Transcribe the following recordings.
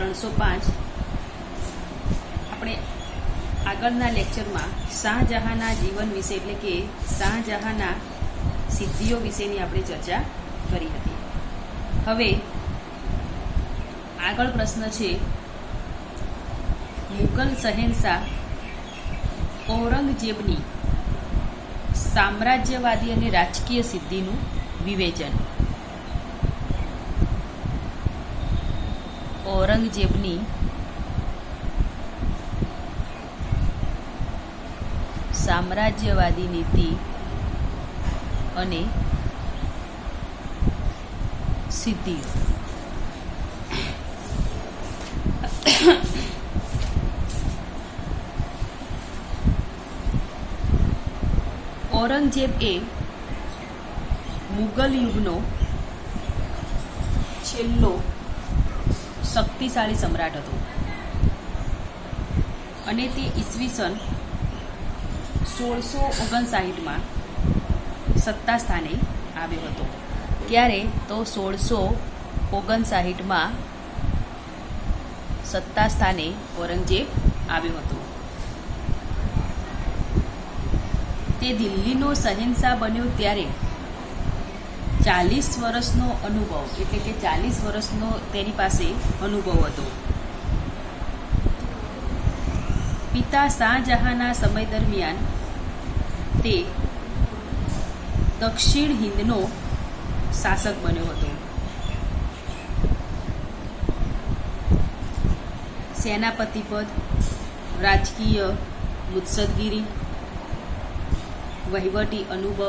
305 આપણે આગળના લેક્ચરમાં શાહજહાંના જીવન વિશે એટલે કે શાહજહાંના સિદ્ધિઓ વિશેની આપણે ચર્ચા કરી હતી. હવે આગળ પ્રશ્ન છે, મુગલ શહેનશાહ ઔરંગઝેબની સામ્રાજ્યવાદી અને રાજકીય સિદ્ધિનું વિવેચન. ઔરંગઝેબની સામ્રાજ્યવાદી નીતિ અને સિદ્ધિઓ. ઔરંગઝેબ એ મુગલ યુગનો છેલ્લો શક્તિશાળી સમ્રાટ હતો અને તે ઈસવીસન 1659માં સત્તા સ્થાને આવ્યો હતો. ત્યારે તો 1659માં સત્તા સ્થાને ઔરંગઝેબ આવ્યો હતો. તે દિલ્હીનો શહેનશાહ બન્યો ત્યારે 40 વર્ષનો અનુભવ એટલે કે 40 વર્ષનો તેની પાસે અનુભવ હતો. પિતા શાહજહાંના સમય દરમિયાન તે દક્ષિણ હિંદનો શાસક બન્યો હતો. સેનાપતિ પદ, રાજકીય મુત્સદગીરી, વહીવટી અનુભવ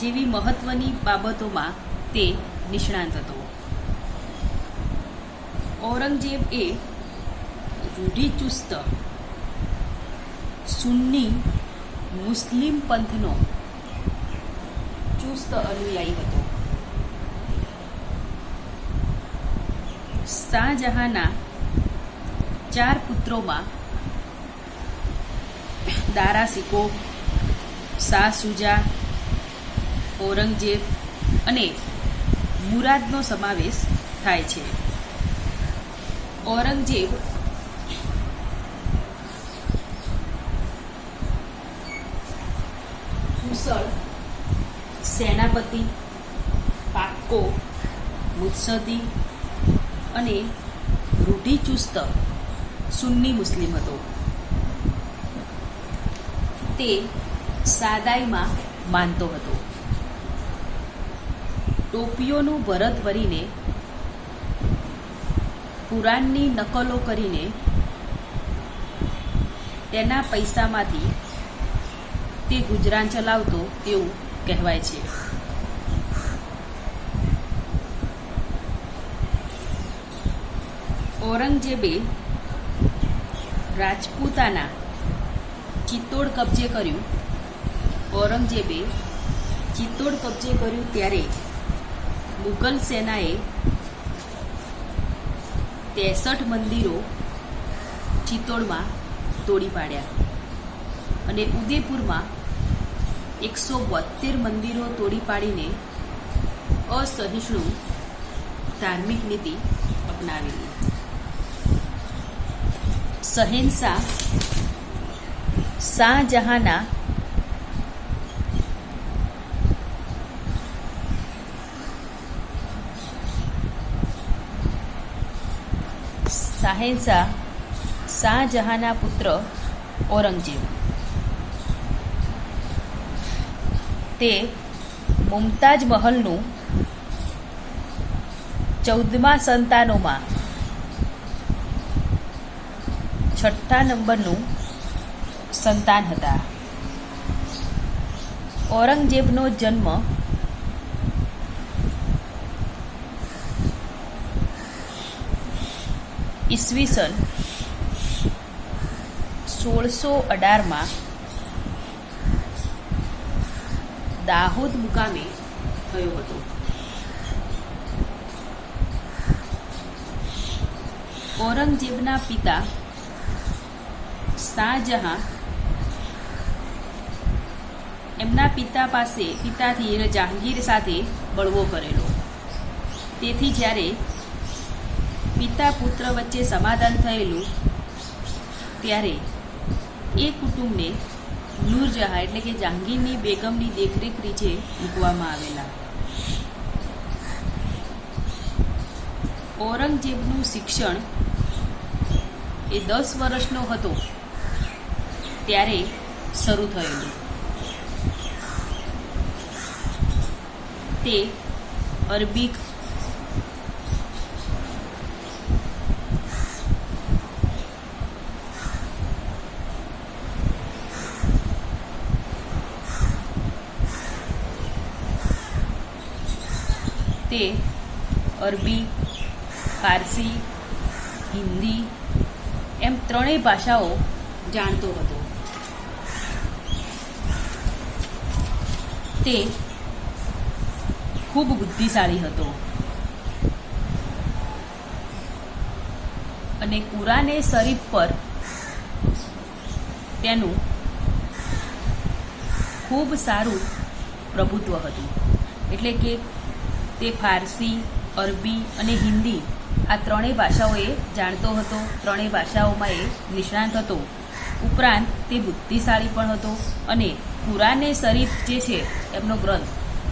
જેવી મહત્વની બાબતોમાં તે નિષ્ણાંત હતો. ઔરંગઝેબ એ રૂઢિચુસ્ત સુન્ની મુસ્લિમ પંથનો ચુસ્ત અનુયાયી હતો. શાહજહાંના 4 પુત્રોમાં દારા શિકોહ, શાહ શુજા, ઔરંગઝેબ અને મુરાદનો સમાવેશ થાય છે. ઔરંગઝેબ કુશળ સેનાપતિ, પાક્કો મુત્સદી અને રૂઢિચુસ્ત સુન્ની મુસ્લિમ હતો. તે સાદાઈમાં માનતો હતો. ટોપીઓનું ભરત ભરીને કુરાનની નકલો કરીને તેના પૈસામાંથી તે ગુજરાન ચલાવતો તેવું કહેવાય છે. ઔરંગઝેબે રાજપૂતાના ચિત્તોડ કબજે કર્યું. ઔરંગઝેબે ચિત્તોડ કબજે કર્યું ત્યારે મુગલ સેનાએ 63 મંદિરો ચિત્તોડમાં તોડી પાડ્યા અને ઉદયપુરમાં 172 મંદિરો તોડી પાડીને અસહિષ્ણુ ધાર્મિક નીતિ અપનાવેલી. શહેનશાહ શાહજહાંના શાહજહાંના પુત્ર ઔરંગઝેબ તે મુમતાજ મહલનું 14મા સંતાનોમાં 6ઠ્ઠા નંબરનું સંતાન હતા. ઔરંગઝેબનો જન્મ ઈસવીસન 1618માં દાહોદ મુકામે થયો હતો. ઔરંગઝેબના પિતા શાહજહાં એમના પિતાથી જહાંગીર સાથે બળવો કરેલો. તેથી જ્યારે પિતા પુત્ર વચ્ચે સમાધાન થયેલું ત્યારે એ કુટુંબને નૂરજહાં એટલે કે જહાંગીરની બેગમની દેખરેખ નીચે મૂકવામાં આવેલા. ઔરંગઝેબનું શિક્ષણ એ 10 વર્ષનો હતો ત્યારે શરૂ થયેલું. તે અરબીક, ફારસી, હિન્દી એમ ત્રણેય ભાષાઓ જાણતો હતો. તે ખૂબ બુદ્ધિશાળી હતો અને કુરાને શરીફ પર તેનું ખૂબ સારું પ્રભુત્વ હતું. એટલે કે તે ફારસી, અરબી અને હિન્દી આ ત્રણેય ભાષાઓ એ જાણતો હતો. ત્રણેય ભાષાઓમાં એ નિષ્ણાંત હતો. ઉપરાંત તે બુદ્ધિશાળી પણ હતો અને કુરાને શરીફ જે છે એમનો ગ્રંથ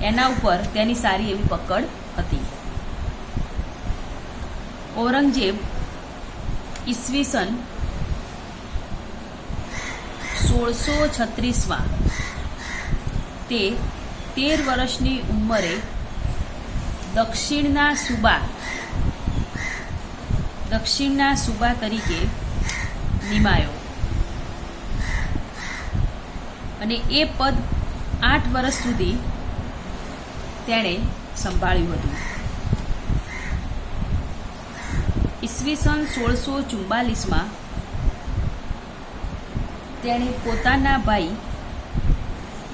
એના ઉપર તેની સારી એવી પકડ હતી. ઔરંગઝેબ ઈસવીસન 1636માં તે 13 વર્ષની ઉંમરે દક્ષિણના સુબા તરીકે નિમાયો અને એ પદ 8 વર્ષ સુધી તેણે સંભાળ્યું હતું. ઈસવીસન 1644માં તેણે પોતાના ભાઈ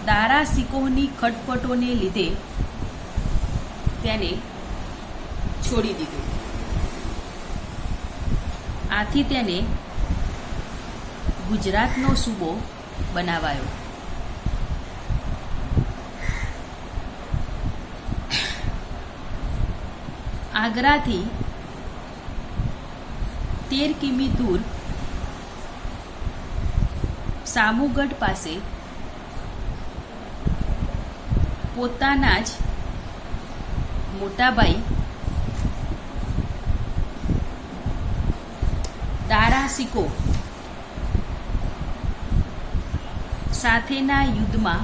દારા સિકોહની ખટપટોને લીધે તેને છોડી દીધું. આથી તેને ગુજરાતનો સૂબો બનાવાયો. આગ્રાથી 13 કિમી દૂર સામુગઢ પાસે પોતાના જ મોટા ભાઈ દારા સિકો સાથેના યુદ્ધમાં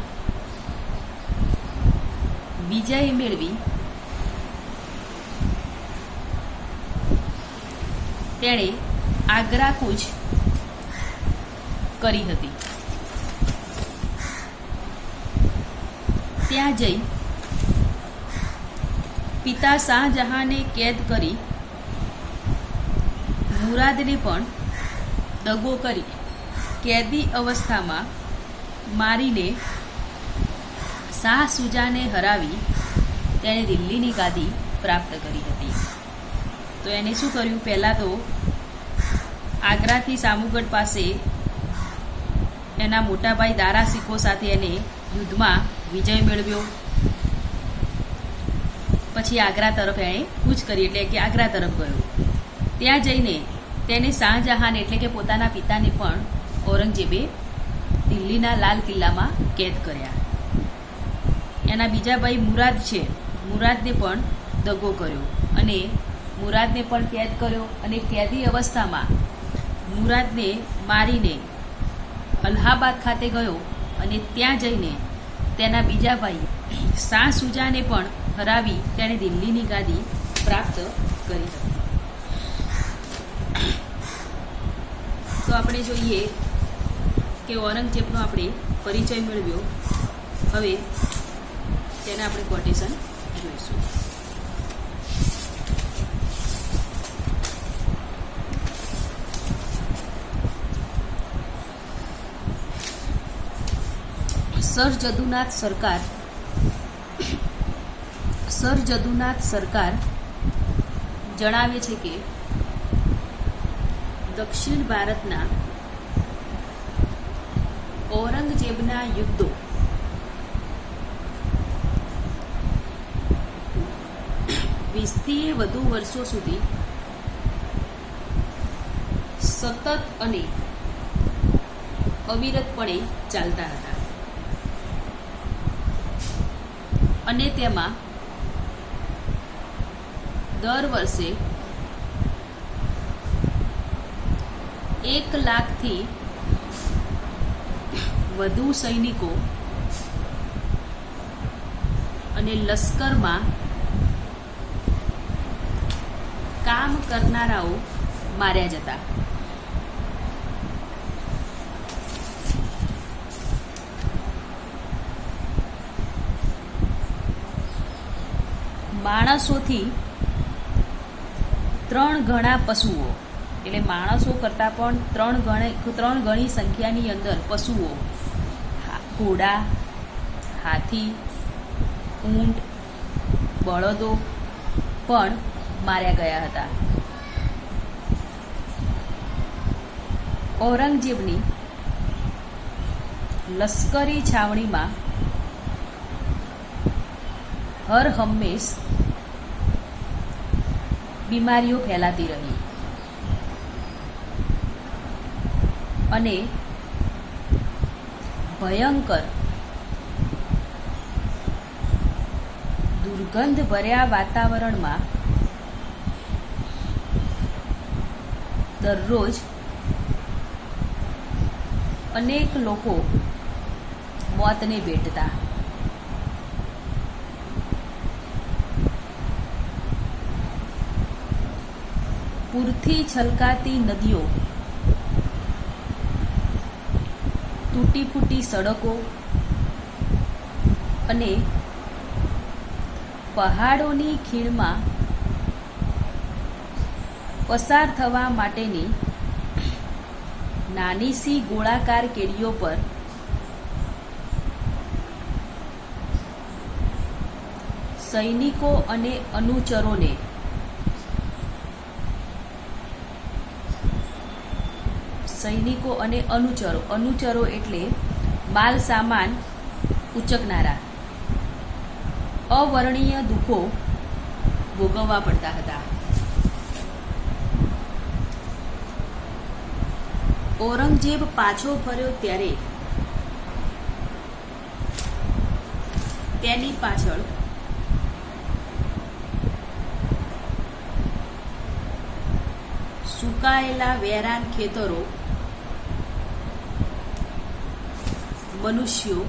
વિજય મેળવી તેણે આગ્રા કૂચ કરી હતી. ત્યાં જઈ પિતા શાહજહાંને કેદ કરી મુરાદને પણ દગો કરી કેદી અવસ્થામાં મારીને શાહ સુજાને હરાવી તેણે દિલ્હીની ગાદી પ્રાપ્ત કરી હતી. તો એને શું કર્યું? પહેલાં તો આગ્રાથી સામુગઢ પાસે એના મોટાભાઈ દારા સિકો સાથે એને યુદ્ધમાં વિજય મેળવ્યો. પછી આગ્રા તરફ એણે કૂચ કરી એટલે કે આગ્રા તરફ ગયો. ત્યાં જઈને તેને શાહજહાન એટલે કે પોતાના પિતાને પણ ઔરંગઝેબે દિલ્હીના લાલ કિલ્લામાં કેદ કર્યા. એના બીજા ભાઈ મુરાદ છે, મુરાદને પણ દગો કર્યો અને મુરાદને પણ કેદ કર્યો અને કેદી અવસ્થામાં મુરાદને મારીને અલ્હાબાદ ખાતે ગયો અને ત્યાં જઈને તેના બીજા ભાઈ શાહ સુજાને પણ હરાવી તેણે દિલ્હીની ગાદી પ્રાપ્ત કરી હતી. તો આપણે જોઈએ કે ઔરંગઝેબનો આપણે પરિચય મેળવ્યો. હવે તેને આપણે કોટેશન જોઈશું. સર જદુનાથ સરકાર જણાવે છે કે દક્ષિણ ભારતના ઔરંગઝેબના યુદ્ધો 20થી વધુ વર્ષો સુધી સતત અને અવિરતપણે ચાલતા હતા અને તેમાં દર વર્ષે 1 લાખથી વધુ સૈનિકો અને લશ્કરમાં કામ કરનારાઓ માર્યા જતા. માણસોથી 3 ગણા પશુઓ, એટલે માણસો કરતાં પણ 3 ગણી સંખ્યાની અંદર પશુઓ, ઘોડા, હાથી, ઊંટ, બળદો પણ માર્યા ગયા હતા. ઔરંગઝેબની લશ્કરી છાવણીમાં હર હંમેશ બીમારીઓ ફેલાતી રહી અને ભયંકર દુર્ગંધભર્યા વાતાવરણમાં દરરોજ અનેક લોકો મોતને ભેટતા. પૂરથી છલકાતી નદીઓ, તૂટી ફૂટી સડકો અને પહાડોની ખીણમાં પસાર થવા માટેની નાની સી ગોળાકાર કેડીઓ પર સૈનિકો અને અનુચરોને અનુચરો એટલે માલ સામાન ઉચકનારા, અવર્ણનીય દુઃખો ભોગવવા પડતા હતા. ઔરંગઝેબ પાછો ફર્યો ત્યારે તેની પાછળ સુકાયેલા વેરાન ખેતરો, મનુષ્યો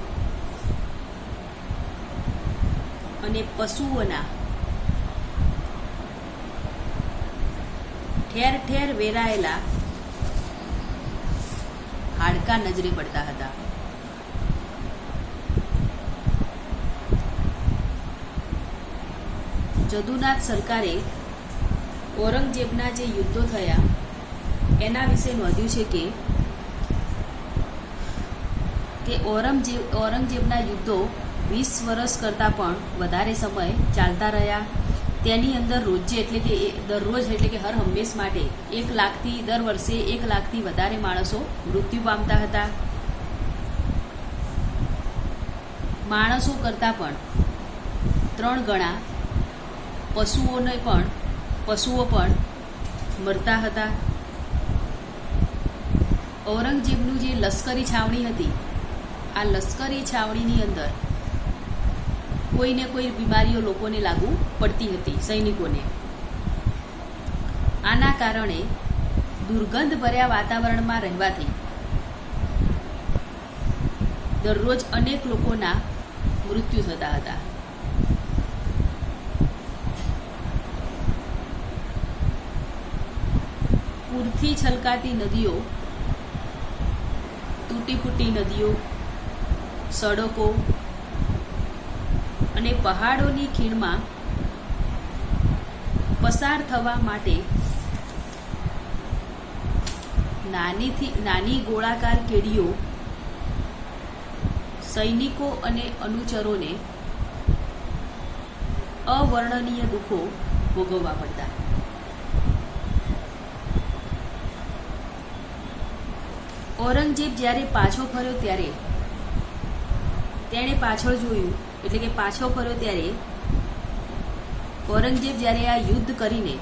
અને પશુઓના ઠેર ઠેર વેરાયેલા હાડકાં નજરે પડતા હતા. જદુનાથ સરકારે ઔરંગઝેબના જે યુદ્ધો થયા એના વિશે નોંધ્યું છે કે ઔરંગઝેબના યુદ્ધો 20 વર્ષ કરતાં પણ વધારે સમય ચાલતા રહ્યા. તેની અંદર દરરોજ એટલે કે હર હંમેશ માટે 1 લાખથી દર વર્ષે 1 લાખથી વધારે માણસો મૃત્યુ પામતા હતા. માણસો કરતાં પણ 3 ગણા પશુઓ પણ મરતા હતા. ઔરંગઝેબનું જે લશ્કરી છાવણી હતી, આ લશ્કરી છાવણીની અંદર કોઈને કોઈ બીમારીઓ લોકોને લાગુ પડતી હતી, સૈનિકોને. આના કારણે દુર્ગંધભર્યા વાતાવરણમાં રહેવાથી દરરોજ અનેક લોકોના મૃત્યુ થતા હતા. પૂરથી છલકાતી નદીઓ, તૂટી ફૂટી નદીઓ, સડકો અને પહાડોની ખીણમાં પસાર થવા માટે નાની ગોળાકાર કેડીઓ સૈનિકો અને અનુચરોને અવર્ણનીય દુઃખો ભોગવવા પડતા. ઔરંગઝેબ જ્યારે પાછો ફર્યો ત્યારે તેણે પાછળ જોયું, એટલે કે પાછો ફર્યો ત્યારે ઔરંગઝેબ જ્યારે આ યુદ્ધ કરીને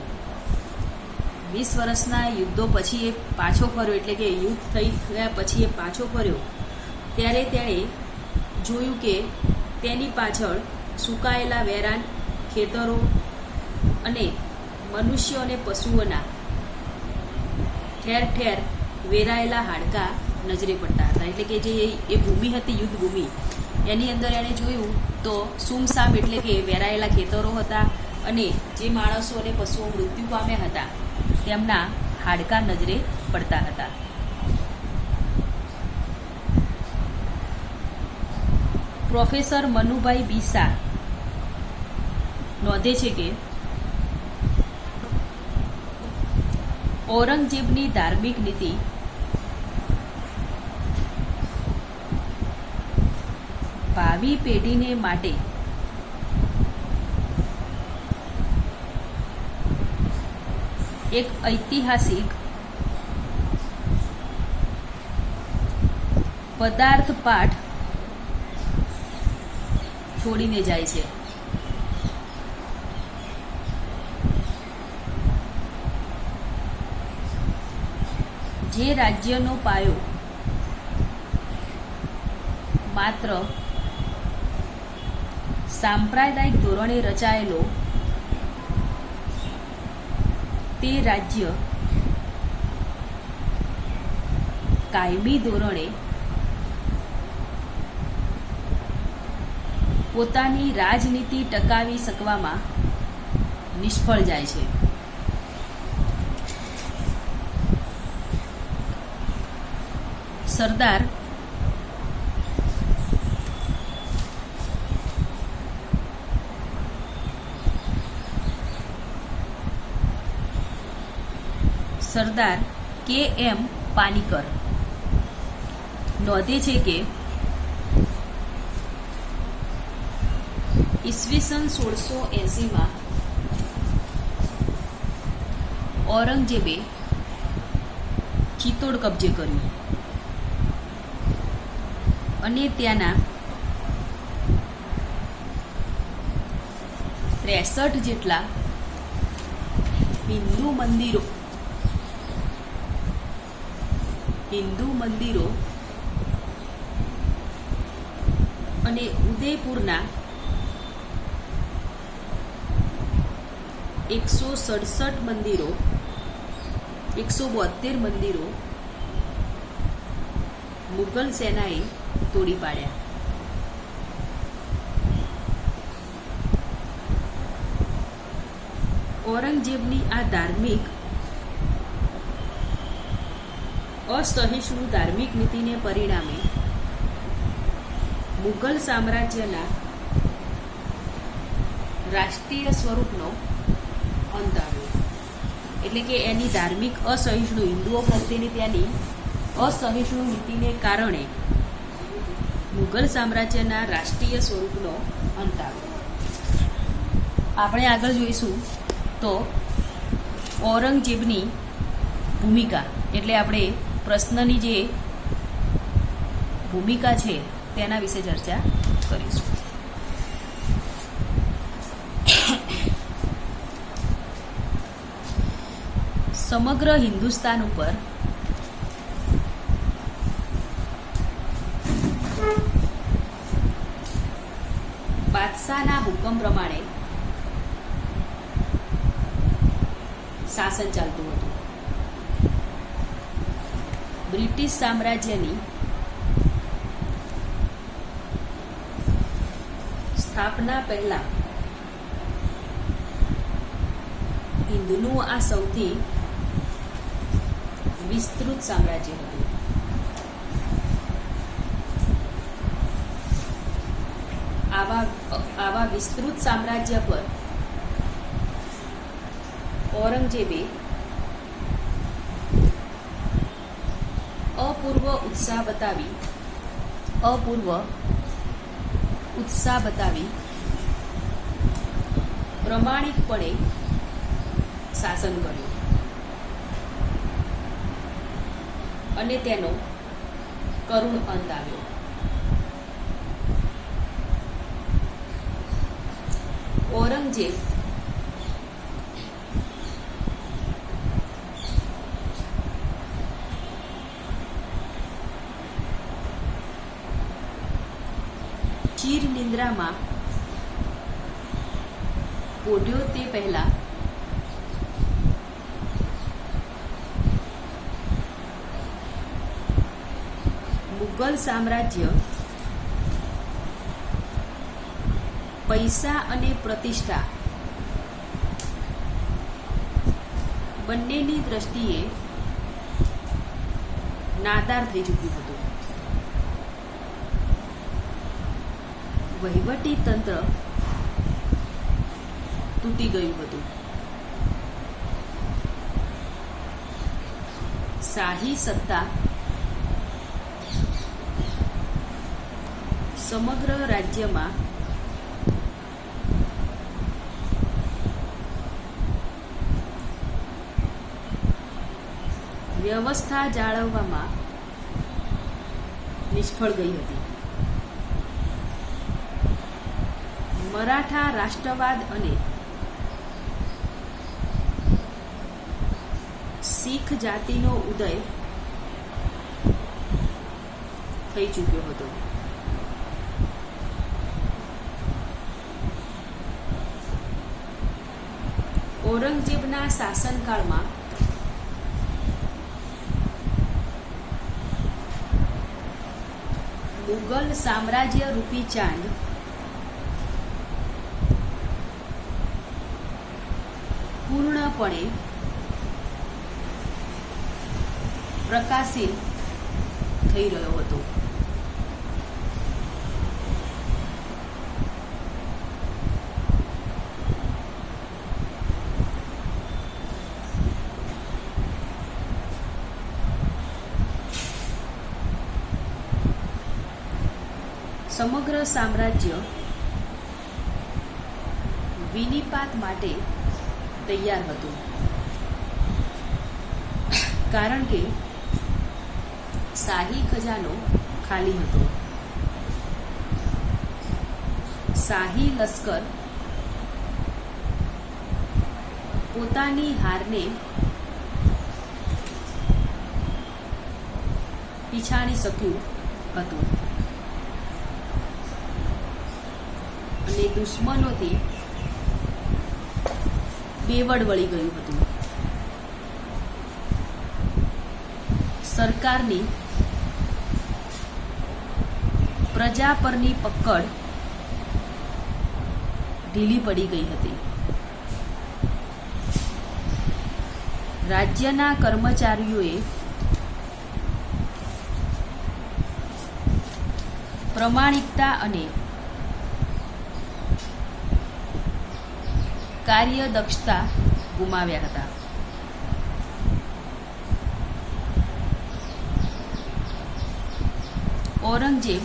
20 વર્ષના યુદ્ધો પછી એ પાછો ફર્યો, એટલે કે યુદ્ધ થઈ ગયા પછી એ પાછો ફર્યો, ત્યારે તેણે જોયું કે તેની પાછળ સુકાયેલા વેરાન, ખેતરો અને મનુષ્યો અને પશુઓના ઠેર ઠેર વેરાયેલા હાડકાં નજરે પડતા હતા. એટલે કે જે એ ભૂમિ હતી, યુદ્ધ ભૂમિ, એની અંદર એણે જોયું તો સુમસામ એટલે કે વેરાયેલા ખેતરો હતા અને જે માણસો અને પશુઓ મૃત્યુ પામ્યા હતા તેમના હાડકાં નજરે પડતા હતા. પ્રોફેસર મનુભાઈ બીસા નોંધે છે કે ઔરંગઝેબની ધાર્મિક નીતિ ભાવિ પેઢીને માટે એક ઐતિહાસિક પદાર્થ પાઠ છોડીને જાય છે. જે રાજ્યનો પાયો માત્ર સાંપ્રદાયિક ધોરણે રચાયેલો, તે રાજ્ય કાયમી ધોરણે પોતાની રાજનીતિ ટકાવી શકવામાં નિષ્ફળ જાય છે. સરદાર કે.એમ. પાનીકર નોંધે છે કે ઈસવીસન 1680માં ઔરંગઝેબે ચિત્તોડ કબજે કર્યું અને ત્યાંના 63 જેટલા હિન્દુ મંદિરો અને ઉદયપુરના 172 મંદિરો મુગલ સેનાએ તોડી પાડ્યા. ઔરંગઝેબની આ અસહિષ્ણુ ધાર્મિક નીતિને પરિણામે મુગલ સામ્રાજ્યના રાષ્ટ્રીય સ્વરૂપનો અંત આવ્યો. એટલે કે એની ધાર્મિક અસહિષ્ણુ, હિન્દુઓ પ્રત્યેની ત્યાંની અસહિષ્ણુ નીતિને કારણે મુગલ સામ્રાજ્યના રાષ્ટ્રીય સ્વરૂપનો અંત આવ્યો. આપણે આગળ જોઈશું તો ઔરંગઝેબની ભૂમિકા, એટલે આપણે પ્રશ્નની જે ભૂમિકા છે તેના વિશે ચર્ચા કરીશું. સમગ્ર હિન્દુસ્તાન ઉપર બાદશાહના હુકમ પ્રમાણે શાસન ચાલતું હતું. બ્રિટિશ સામ્રાજ્યની સ્થાપના પહેલા હિન્દનું આ સૌથી વિસ્તૃત સામ્રાજ્ય હતું. આવા વિસ્તૃત સામ્રાજ્ય પર ઔરંગઝેબે અપૂર્વ ઉત્સાહ બતાવી પ્રમાણિકપણે શાસન કર્યું અને તેનો કરુણ અંત આવ્યો. ઔરંગઝેબ ચીર નિંદ્રામાં પોઢ્યો તે પહેલા મુગલ સામ્રાજ્ય પૈસા અને પ્રતિષ્ઠા બંનેની દ્રષ્ટિએ નાદાર થઈ ચૂક્યું હતું. વહીવટી તંત્ર તૂટી ગયું હતું. શાહી સત્તા સમગ્ર રાજ્યમાં વ્યવસ્થા જાળવવામાં નિષ્ફળ ગઈ હતી. મરાઠા રાષ્ટ્રવાદ અને શીખ જાતિનો ઉદય થઈ ચૂક્યો હતો. ઔરંગઝેબના શાસનકાળમાં મુગલ સામ્રાજ્ય રૂપી ચાંદ પૂર્ણપણે પ્રકાશિત થઈ રહ્યો હતો. સમગ્ર સામ્રાજ્ય વિનિપાત માટે તૈયાર હતું, કારણ કે શાહી ખજાનો ખાલી હતો. શાહી લશ્કર પોતાની હારને પીછાણી શક્યું હતું અને દુશ્મનોથી બેવડ વળી ગયું હતું. સરકારની પ્રજા પરની પકડ ઢીલી પડી ગઈ હતી. રાજ્યના કર્મચારીઓએ પ્રમાણિકતા અને કાર્યદક્ષતા ગુમાવ્યા હતા. ઔરંગઝેબ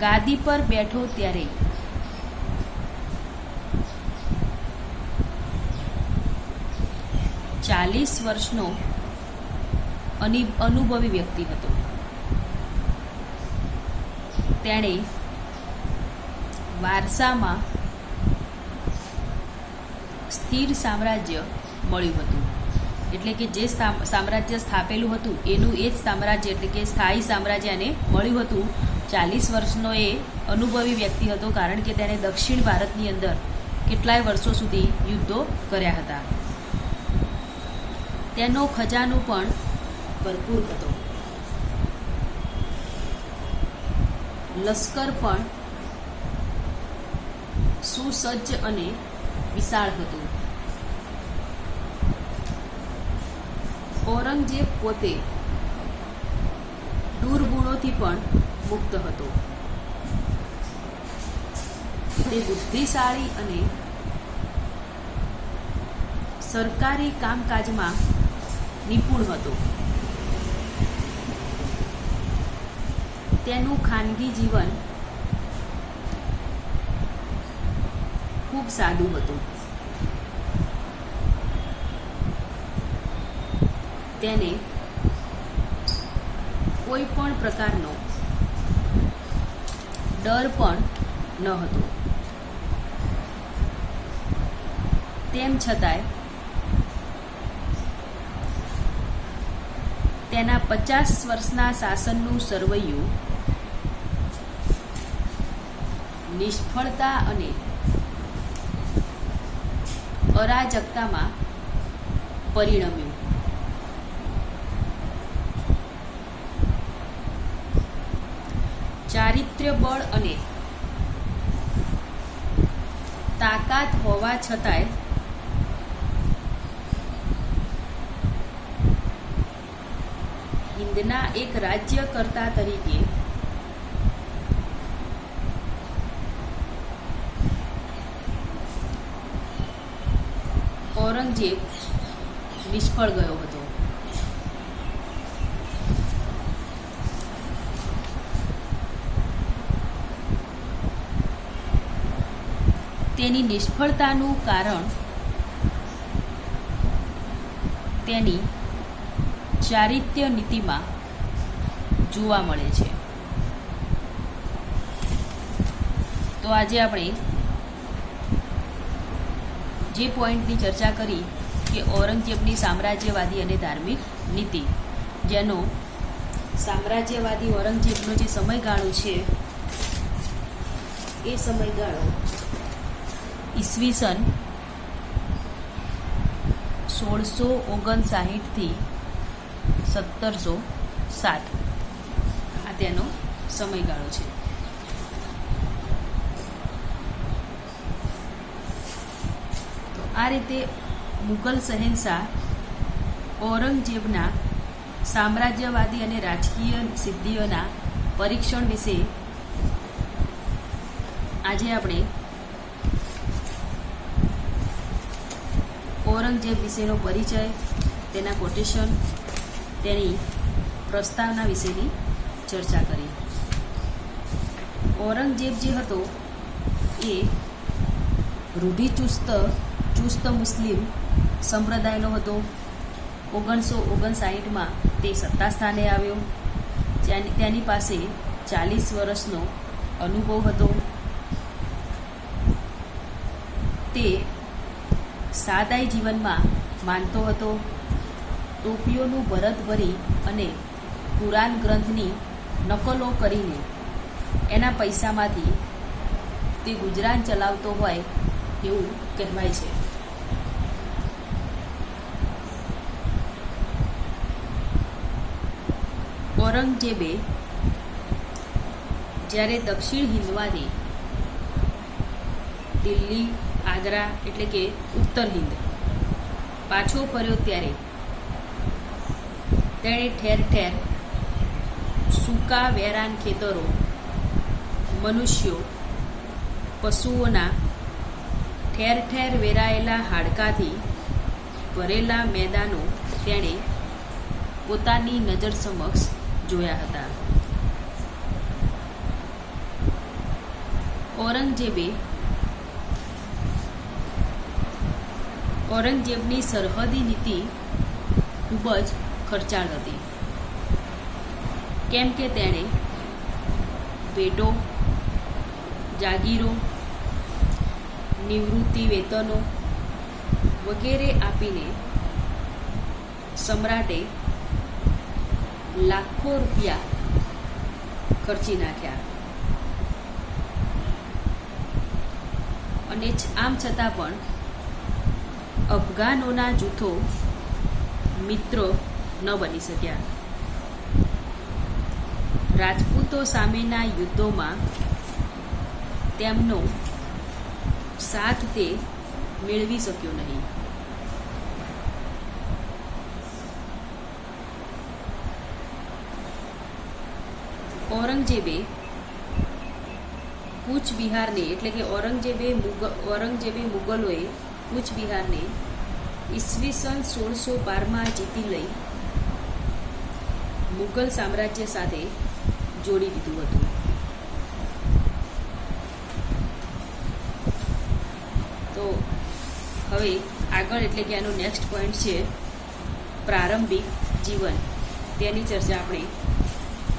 ગાદી પર બેઠો ત્યારે 40 વર્ષનો અનુભવી વ્યક્તિ હતો. તેણે વારસામાં સ્થિર સામ્રાજ્ય મળ્યું હતું, એટલે કે જે સામ્રાજ્ય સ્થાપેલું હતું એનું એ જ સામ્રાજ્ય એટલે કે સ્થાયી સામ્રાજ્ય એને મળ્યું હતું. 40 વર્ષનો એ અનુભવી વ્યક્તિ હતો, કારણ કે તેણે દક્ષિણ ભારતની અંદર કેટલાય વર્ષો સુધી યુદ્ધો કર્યા હતા. તેનો ખજાનો પણ ભરપૂર હતો. લશ્કર પણ સુસજ્જ અને વિશાળ હતું. ઔરંગઝેબ પોતે દુર્ગુણોથી પણ મુક્ત હતો. તે બુદ્ધિશાળી અને સરકારી કામકાજમાં નિપુણ હતો. તેનું ખાનગી જીવન ખૂબ સાદું હતું. તેને કોઈ પણ પ્રકારનો ડર પણ ન હતો. તેમ છતાંય તેના 50 વર્ષના શાસનનું સરવૈયું નિષ્ફળતા અને અરાજકતામાં પરિણમ્યું. ચારિત્ર્ય બળ અને તાકાત હોવા છતાંય હિંદના એક રાજ્યકર્તા તરીકે ઔરંગઝેબ નિષ્ફળ ગયો હતો. તેની નિષ્ફળતાનું કારણ તેની ચારિત્ર્ય નીતિમાં જોવા મળે છે. તો આજે આપણે જે પોઈન્ટની ચર્ચા કરી કે ઔરંગઝેબની સામ્રાજ્યવાદી અને ધાર્મિક નીતિ, જેનો સામ્રાજ્યવાદી ઔરંગઝેબનો જે સમયગાળો છે એ સમયગાળો ઈસવીસન 1659 થી 1707 આ તેનો સમયગાળો છે. તો આ રીતે મુઘલ શહેનશાહ ઔરંગઝેબના સામ્રાજ્યવાદી અને રાજકીય સિદ્ધિઓના પરીક્ષણ વિશે આજે આપણે ઔરંગઝેબ વિશેનો પરિચય, તેના કોટેશન, તેની પ્રસ્તાવના વિશેની ચર્ચા કરી. ઔરંગઝેબ જે હતો એ રૂઢિચુસ્ત મુસ્લિમ સંપ્રદાયનો હતો. 1959માં તે સત્તા સ્થાને આવ્યો. તેની પાસે 40 વર્ષનો અનુભવ હતો. તે સાદાઈ જીવનમાં માનતો હતો. ટોપીઓનું ભરત ભરી અને કુરાન ગ્રંથની નકલો કરીને એના પૈસામાંથી તે ગુજરાન ચલાવતો હોય એવું કહેવાય છે. ઔરંગઝેબે જ્યારે દક્ષિણ હિંદમાંથી દિલ્હી, આગ્રા એટલે કે ઉત્તર હિંદ પાછો ફર્યો ત્યારે તેણે ઠેર ઠેર સૂકા વેરાન ખેતરો, મનુષ્યો, પશુઓના ઠેર ઠેર વેરાયેલા હાડકાથી ભરેલા મેદાનો તેણે પોતાની નજર સમક્ષ જોયા હતા. ઔરંગઝેબની સરહદી નીતિ ખૂબ જ ખર્ચાળ હતી, કેમ કે તેણે ભેટો, જાગીરો, નિવૃત્તિ વેતનો વગેરે આપીને સમ્રાટે લાખો રૂપિયા ખર્ચી નાખ્યા. અને આમ છતાં પણ અફઘાનોના જૂથો મિત્રો ન બની શક્યા. રાજપૂતો સામેના યુદ્ધોમાં તેમનો સાથ તે મેળવી શક્યો નહીં. ઔરંગઝેબે કૂચ બિહારને એટલે કે ઔરંગઝેબે મુગલોએ કૂચ બિહારને ઈસવીસન 1612માં જીતી લઈ મુગલ સામ્રાજ્ય સાથે જોડી દીધું હતું. તો હવે આગળ એટલે કે આનો નેક્સ્ટ પોઈન્ટ છે પ્રારંભિક જીવન. તેની ચર્ચા આપણે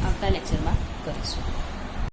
આવતા લેક્ચરમાં કરીશું.